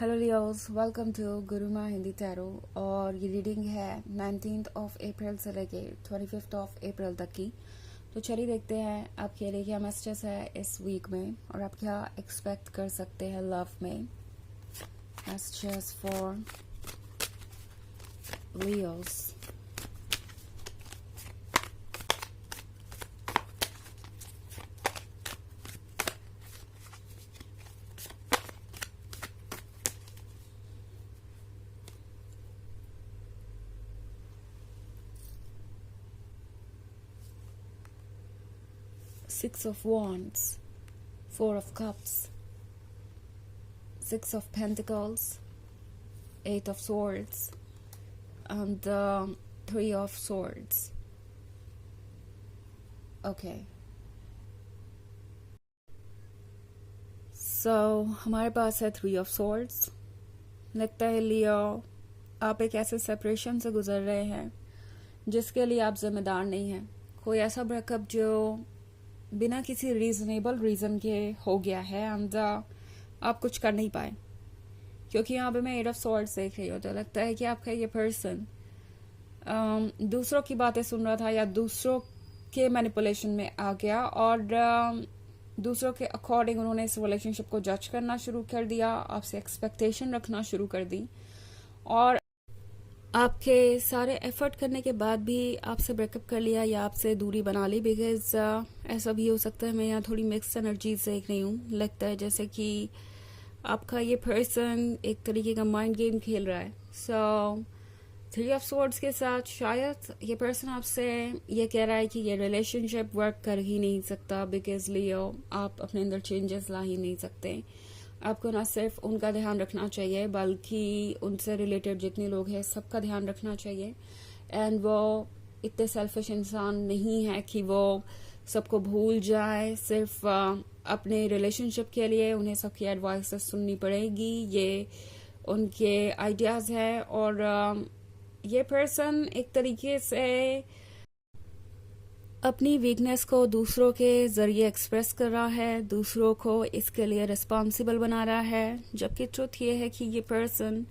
Hello Leos, welcome to Guruma Hindi tarot. और ये reading है 19th ऑफ अप्रैल से लेके 25th ऑफ अप्रैल तक की। तो चलिए देखते हैं आपके लिए क्या मैसेजेस है इस वीक में और आप क्या एक्सपेक्ट कर सकते हैं लव में। Messages for Leos. Six of Wands, Four of Cups, Six of Pentacles, Eight of Swords, and Three of Swords. Okay. So हमारे पास है थ्री ऑफ सॉर्ड्स। लगता है लियो आप एक ऐसे सेपरेशन से गुजर रहे हैं जिसके लिए आप जिम्मेदार नहीं हैं। कोई ऐसा ब्रेकअप जो बिना किसी रीजनेबल रीजन के हो गया है एंड आप कुछ कर नहीं पाए, क्योंकि यहाँ पे मैं एट ऑफ सॉर्ड्स देख रही हूँ। तो लगता है कि आपका ये पर्सन दूसरों की बातें सुन रहा था या दूसरों के मैनिपुलेशन में आ गया और दूसरों के अकॉर्डिंग उन्होंने इस रिलेशनशिप को जज करना शुरू कर दिया, आपसे एक्सपेक्टेशन रखना शुरू कर दी और आपके सारे एफर्ट करने के बाद भी आपसे ब्रेकअप कर लिया या आपसे दूरी बना ली। बिकॉज ऐसा भी हो सकता है, मैं यहाँ थोड़ी मिक्स एनर्जीज देख रही हूँ। लगता है जैसे कि आपका ये पर्सन एक तरीके का माइंड गेम खेल रहा है। सो थ्री ऑफ सॉर्ड्स के साथ शायद ये पर्सन आपसे ये कह रहा है कि ये रिलेशनशिप वर्क कर ही नहीं सकता बिकॉज लियो आप अपने अंदर चेंजेस ला ही नहीं सकते। आपको ना सिर्फ उनका ध्यान रखना चाहिए बल्कि उनसे रिलेटेड जितने लोग हैं सबका ध्यान रखना चाहिए। एंड वो इतने सेल्फिश इंसान नहीं है कि वो सबको भूल जाए सिर्फ अपने रिलेशनशिप के लिए। उन्हें सबकी एडवाइस सुननी पड़ेगी, ये उनके आइडियाज़ है। और ये पर्सन एक तरीके से अपनी वीकनेस को दूसरों के जरिए एक्सप्रेस कर रहा है, दूसरों को इसके लिए रिस्पॉन्सिबल बना रहा है। जबकि ट्रुथ ये है कि ये पर्सन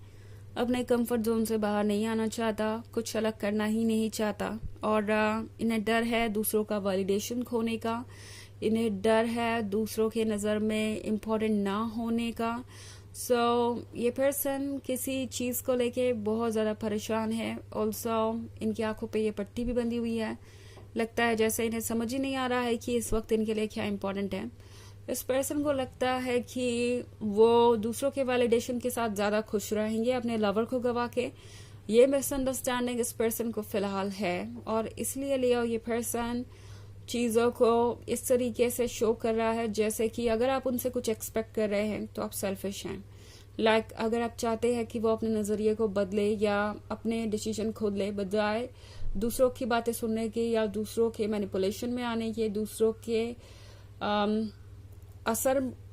अपने कंफर्ट जोन से बाहर नहीं आना चाहता, कुछ अलग करना ही नहीं चाहता। और इन्हें डर है दूसरों का वैलिडेशन खोने का, इन्हें डर है दूसरों के नज़र में इम्पोर्टेंट ना होने का। सो ये पर्सन किसी चीज़ को लेके बहुत ज़्यादा परेशान है। ऑल्सो इनकी आंखों पे ये पट्टी भी बंधी हुई है। लगता है जैसे इन्हें समझ ही नहीं आ रहा है कि इस वक्त इनके लिए क्या इम्पोर्टेंट है। इस पर्सन को लगता है कि वो दूसरों के वैलिडेशन के साथ ज़्यादा खुश रहेंगे अपने लवर को गवा के। ये मिसअंडरस्टैंडिंग इस पर्सन को फिलहाल है और इसलिए लियो ये पर्सन चीज़ों को इस तरीके से शो कर रहा है जैसे कि अगर आप उनसे कुछ एक्सपेक्ट कर रहे हैं तो आप सेल्फिश हैं। लाइक अगर आप चाहते हैं कि वो अपने नज़रिए को बदले या अपने डिसीजन खुद ले, बजाय दूसरों की बातें सुनने के या दूसरों के मैनिपुलेशन में आने के, दूसरों के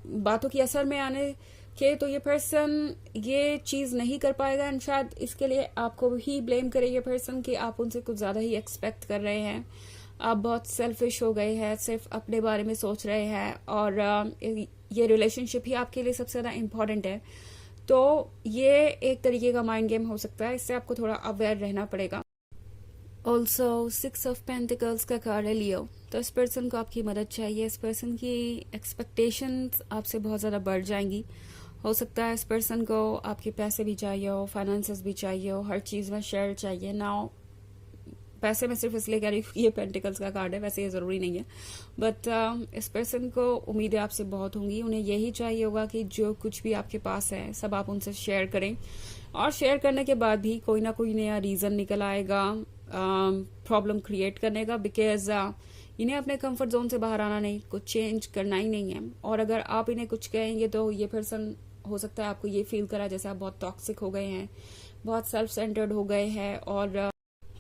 बातों की असर में आने के, तो ये पर्सन ये चीज़ नहीं कर पाएगा। एंड शायद इसके लिए आपको ही ब्लेम करे ये पर्सन कि आप उनसे कुछ ज़्यादा ही एक्सपेक्ट कर रहे हैं। आप बहुत सेल्फिश हो गए हैं, सिर्फ अपने बारे में सोच रहे हैं और ये रिलेशनशिप ही आपके लिए सबसे ज़्यादा इम्पॉर्टेंट है। तो ये एक तरीके का माइंड गेम हो सकता है, इससे आपको थोड़ा अवेयर रहना पड़ेगा। ऑल्सो सिक्स ऑफ पेंटिकल्स का कार्ड है लियो। तो इस पर्सन को आपकी मदद चाहिए। इस पर्सन की एक्सपेक्टेशंस आपसे बहुत ज़्यादा बढ़ जाएंगी। हो सकता है इस पर्सन को आपके पैसे भी चाहिए हो, फाइनेंसेस भी चाहिए हो, हर चीज़ में शेयर चाहिए ना हो। पैसे में सिर्फ इसलिए कह रही हूँ ये पेंटिकल्स का कार्ड है, वैसे ये ज़रूरी नहीं है। बट इस पर्सन को उम्मीदें आपसे बहुत होंगी। उन्हें यही चाहिए होगा कि जो कुछ भी आपके पास है सब आप उनसे शेयर करें और शेयर करने के बाद भी कोई ना कोई नया रीज़न निकल आएगा प्रॉब्लम क्रिएट करने का। बिकॉज इन्हें अपने कंफर्ट जोन से बाहर आना नहीं, कुछ चेंज करना ही नहीं है। और अगर आप इन्हें कुछ कहेंगे तो ये पर्सन हो सकता है आपको ये फील करा जैसे आप बहुत टॉक्सिक हो गए हैं, बहुत सेल्फ सेंटर्ड हो गए हैं और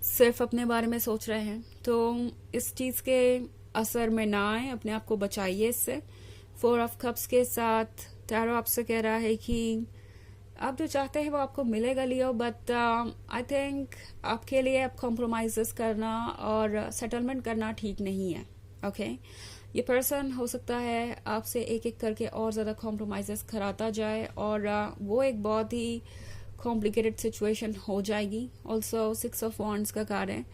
सिर्फ अपने बारे में सोच रहे हैं। तो इस चीज़ के असर में ना आए, अपने आप को बचाइए इससे। फोर ऑफ कप्स के साथ टैरो आपसे कह रहा है कि आप जो चाहते हैं वो आपको मिलेगा लियो, बट आई थिंक आपके लिए अब कॉम्प्रोमाइज़ करना और सेटलमेंट करना ठीक नहीं है। ओके ये पर्सन हो सकता है आपसे एक एक करके और ज़्यादा कॉम्प्रोमाइज़ कराता जाए और वो एक बहुत ही कॉम्प्लिकेटेड सिचुएशन हो जाएगी। ऑल्सो 6 ऑफ वॉन्ड्स का कार्ड है,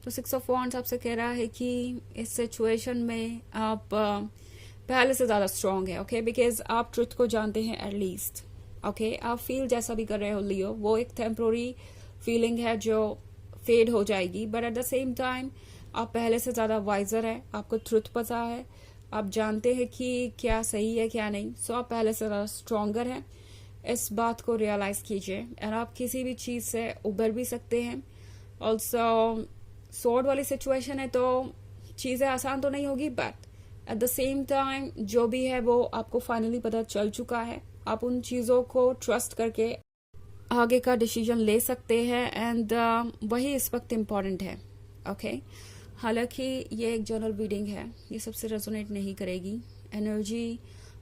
तो 6 ऑफ वॉन्ड्स आपसे कह रहा है कि इस सिचुएशन में आप पहले से ज़्यादा स्ट्रांग है, ओके, बिकॉज आप ट्रुथ को जानते हैं एटलीस्ट, ओके। आप फील जैसा भी कर रहे हो लियो, वो एक टेम्प्रोरी फीलिंग है जो फेड हो जाएगी, but at the same time आप पहले से ज़्यादा वाइजर है, आपको ट्रुथ पता है, आप जानते हैं कि क्या सही है क्या नहीं, सो आप पहले से ज़्यादा स्ट्रॉन्गर हैं। इस बात को रियलाइज़ कीजिए और आप किसी भी चीज़ से उबर भी सकते हैं। ऑल्सो सोर्ड वाली सिचुएशन है तो चीज़ें आसान तो नहीं होगी, but at the same time जो भी है वो आपको फाइनली पता चल चुका है। आप उन चीज़ों को ट्रस्ट करके आगे का डिसीजन ले सकते हैं एंड वही इस वक्त इम्पॉर्टेंट है, ओके। हालांकि ये एक जनरल रीडिंग है, ये सबसे रेजोनेट नहीं करेगी, एनर्जी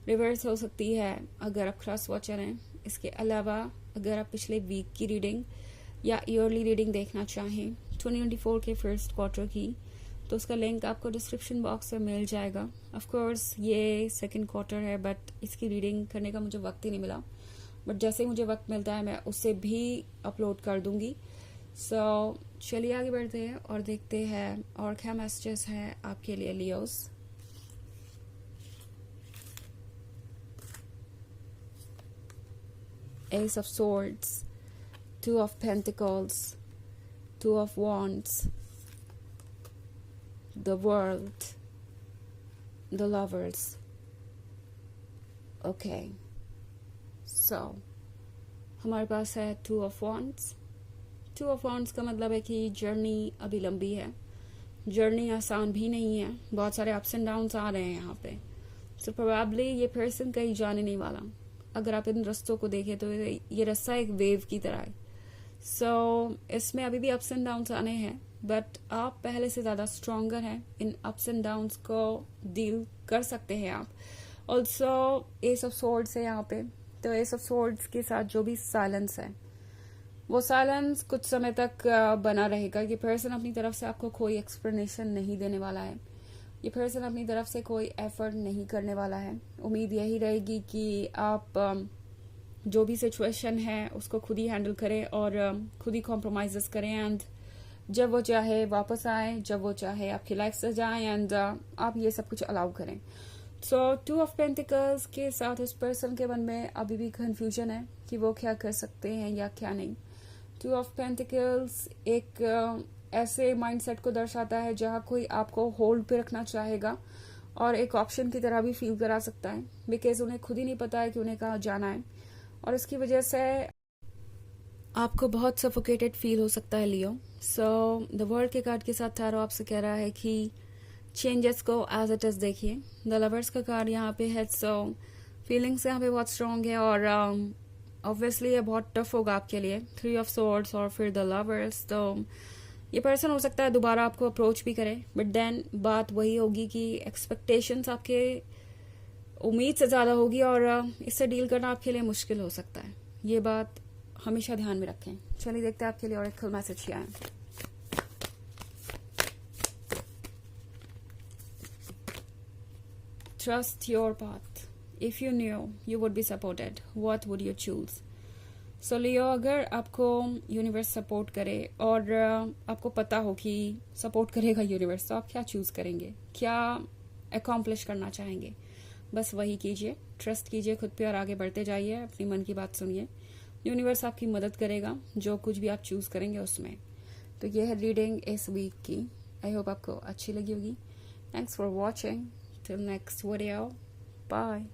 रिवर्स हो सकती है अगर आप क्रॉस वॉचर हैं। इसके अलावा अगर आप पिछले वीक की रीडिंग या ईयरली रीडिंग देखना चाहें 2024 के फर्स्ट क्वार्टर की, तो उसका लिंक आपको डिस्क्रिप्शन बॉक्स में मिल जाएगा। ऑफ कोर्स ये सेकंड क्वार्टर है, बट इसकी रीडिंग करने का मुझे वक्त ही नहीं मिला, बट जैसे ही मुझे वक्त मिलता है मैं उससे भी अपलोड कर दूंगी। सो चलिए आगे बढ़ते हैं और देखते हैं और क्या मैसेजेस हैं आपके लिए Leos. Ace of Swords, 2 of Pentacles, 2 of Wands, the World, the Lovers. Okay, so हमारे पास है 2 of Wands। 2 of Wands का मतलब है कि जर्नी अभी लंबी है, जर्नी आसान भी नहीं है, बहुत सारे अप्स एंड डाउन्स आ रहे हैं यहाँ पे। सो प्रोबेबली ये पर्सन कहीं जाने नहीं वाला। अगर आप इन रास्तों को देखें तो ये रास्ता एक वेव की तरह है। सो इसमें अभी भी अप्स एंड डाउन्स आने हैं, बट आप पहले से ज़्यादा स्ट्रॉन्गर हैं, इन अप्स एंड डाउन्स को डील कर सकते हैं आप। ऑल्सो एस ऑफ सोर्ड्स है यहाँ पे, तो एस ऑफ सोर्ड्स के साथ जो भी साइलेंस है वो साइलेंस कुछ समय तक बना रहेगा। ये पर्सन अपनी तरफ से आपको कोई एक्सप्लेनेशन नहीं देने वाला है, ये पर्सन अपनी तरफ से कोई एफर्ट नहीं करने वाला है। उम्मीद यही रहेगी कि आप जो भी सिचुएशन है उसको खुद ही हैंडल करें और खुद ही कॉम्प्रोमाइज़ करें एंड जब वो चाहे वापस आए, जब वो चाहे आपकी लाइफ से जाए एंड आप ये सब कुछ अलाउ करें। सो 2 ऑफ पेंटिकल्स के साथ उस पर्सन के मन में अभी भी कंफ्यूजन है कि वो क्या कर सकते हैं या क्या नहीं। 2 ऑफ पेंटिकल्स एक ऐसे माइंडसेट को दर्शाता है जहां कोई आपको होल्ड पे रखना चाहेगा और एक ऑप्शन की तरह भी फील करा सकता है, बिकॉज उन्हें खुद ही नहीं पता है कि उन्हें कहाँ जाना है और इसकी वजह से आपको बहुत सफोकेटेड फील हो सकता है लियो। सो द वर्ल्ड के कार्ड के साथ टैरो आपसे कह रहा है कि चेंजेस को एज इट इज देखिए। द लवर्स का कार्ड यहाँ पे है, सो फीलिंग्स यहाँ पे बहुत स्ट्रांग है और ऑब्वियसली ये बहुत टफ होगा आपके लिए। 3 ऑफ सोर्ड्स और फिर द लवर्स, तो ये पर्सन हो सकता है दोबारा आपको अप्रोच भी करे, बट देन बात वही होगी कि एक्सपेक्टेशंस आपके उम्मीद से ज़्यादा होगी और इससे डील करना आपके लिए मुश्किल हो सकता है। ये बात हमेशा ध्यान में रखें। चलिए देखते हैं आपके लिए और एक फुल मैसेज क्या है। Trust your path, if you knew you would be supported, what would you choose. So Leo, अगर आपको यूनिवर्स सपोर्ट करे और आपको पता हो कि सपोर्ट करेगा यूनिवर्स, तो आप क्या चूज करेंगे, क्या अकॉम्प्लिश करना चाहेंगे, बस वही कीजिए। ट्रस्ट कीजिए खुद पे और आगे बढ़ते जाइए, अपनी मन की बात सुनिए, यूनिवर्स आपकी मदद करेगा जो कुछ भी आप चूज करेंगे उसमें। तो ये है रीडिंग इस वीक की। आई होप आपको अच्छी लगी होगी। Thanks for watching, till next video, bye.